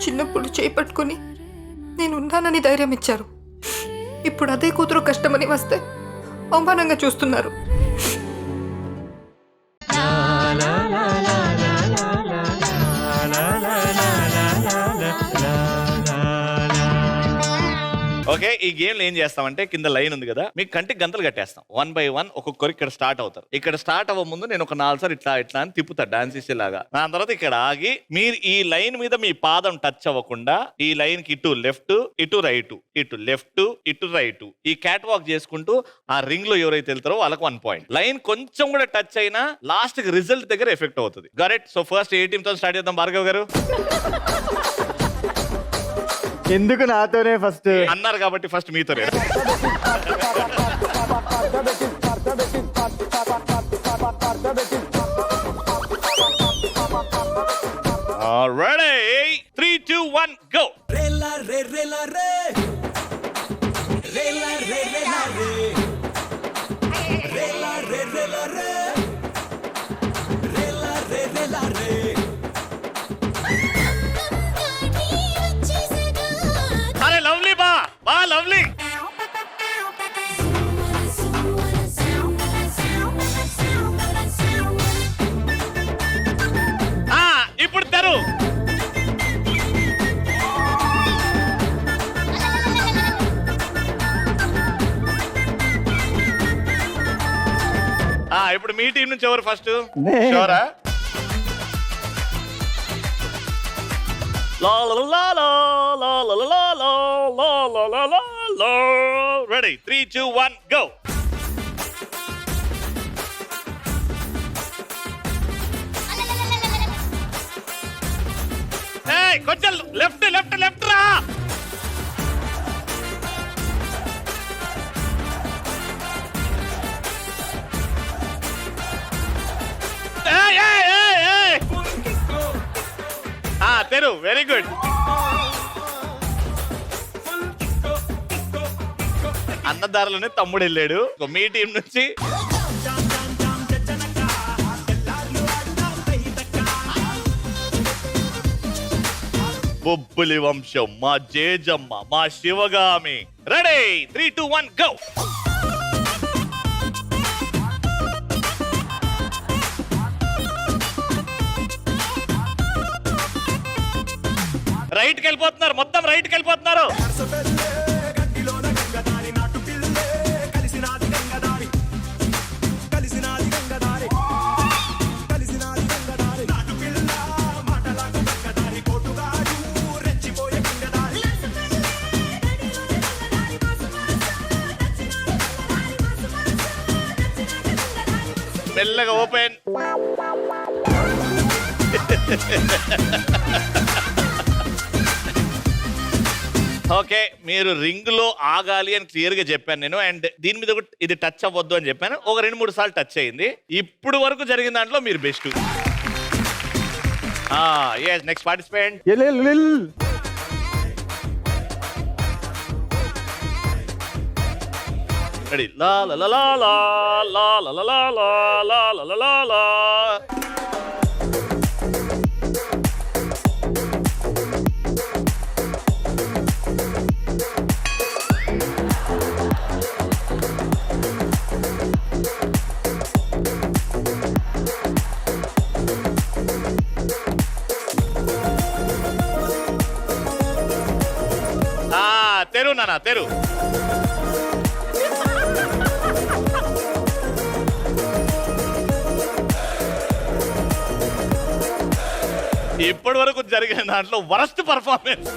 చిన్నప్పుడు చేపట్టుకుని నేను ఉన్నానని ధైర్యం ఇచ్చారు. ఇప్పుడు అదే కూతురు కష్టమని వస్తే అవమానంగా చూస్తున్నారు. ఓకే, ఈ గేమ్ ఏం చేస్తామంటే కింద లైన్ ఉంది కదా, మీకు కంటికి గంతలు కట్టేస్తాం. 1 by 1 ఒక్కొక్కరు ఇక్కడ స్టార్ట్ అవుతారు. ఇక్కడ స్టార్ట్ అవ్వ ముందు నేను ఒక 4 సార్లు ఇట్లా ఇట్లా అని తిప్పుతా డాన్స్ చేసేలాగా. దాని తర్వాత ఇక్కడ ఆగి మీరు ఈ లైన్ మీద మీ పాదం టచ్ అవ్వకుండా ఈ లైన్ కి ఇటు లెఫ్ట్, ఇటు రైట్, ఇటు లెఫ్ట్, ఇటు రైట్, ఈ క్యాట్ వాక్ చేసుకుంటూ ఆ రింగ్ లో ఎవరైతే వెళ్తారో వాళ్ళకి 1 పాయింట్. లైన్ కొంచెం కూడా టచ్ అయినా లాస్ట్ కి రిజల్ట్ దగ్గర ఎఫెక్ట్ అవుతుంది. కరెక్ట్. సో ఫస్ట్ ఏ టీమ్ తో స్టార్ట్ చేద్దాం భార్గవ్ గారు? ఎందుకు నాతోనే ఫస్ట్ అన్నారు కాబట్టి ఫస్ట్ మీతోనే. Ready? 3, 2, 1, go. Rela re rela re. Rela re rela re. Rela re rela re. Rela re rela re. అరే లవ్లీ బా లవ్లీ. ఇప్పుడు తెరు. ఇప్పుడు మీ టీం నుంచి ఎవరు first? షోరా? La la la la la la la la la la la la la la. Ready? 3, 2, 1, go. Hey, కొంచెం left left left రా. Hey hey hey hey. తెరు, వెరీ గుడ్. అన్నదారులోనే తమ్ముడు వెళ్ళాడు. మీ టీం నుంచి బొబ్బులి వంశం, మా జేజమ్మ, మా శివగామి. రెడీ? 3, 2, 1, go. రైట్కి వెళ్ళిపోతున్నారు, మొత్తం రైట్కి వెళ్ళిపోతున్నారు. మెల్లగా ఓపెన్. ఓకే, మీరు రింగ్ లో ఆగాలి అని క్లియర్ గా చెప్పాను నేను. అండ్ దీని మీద ఇది టచ్ అవ్వద్దు అని చెప్పాను. ఒక 2-3 సార్లు టచ్ అయింది. ఇప్పుడు వరకు జరిగిన దాంట్లో మీరు బెస్ట్. Next participant. రెడీ? లా లా లా లా లా లా లా లా లా లా లా లా లా. తెరు నానా, తెరు. ఇప్పటి వరకు జరిగిన దాంట్లో వరస్ట్ పర్ఫార్మెన్స్.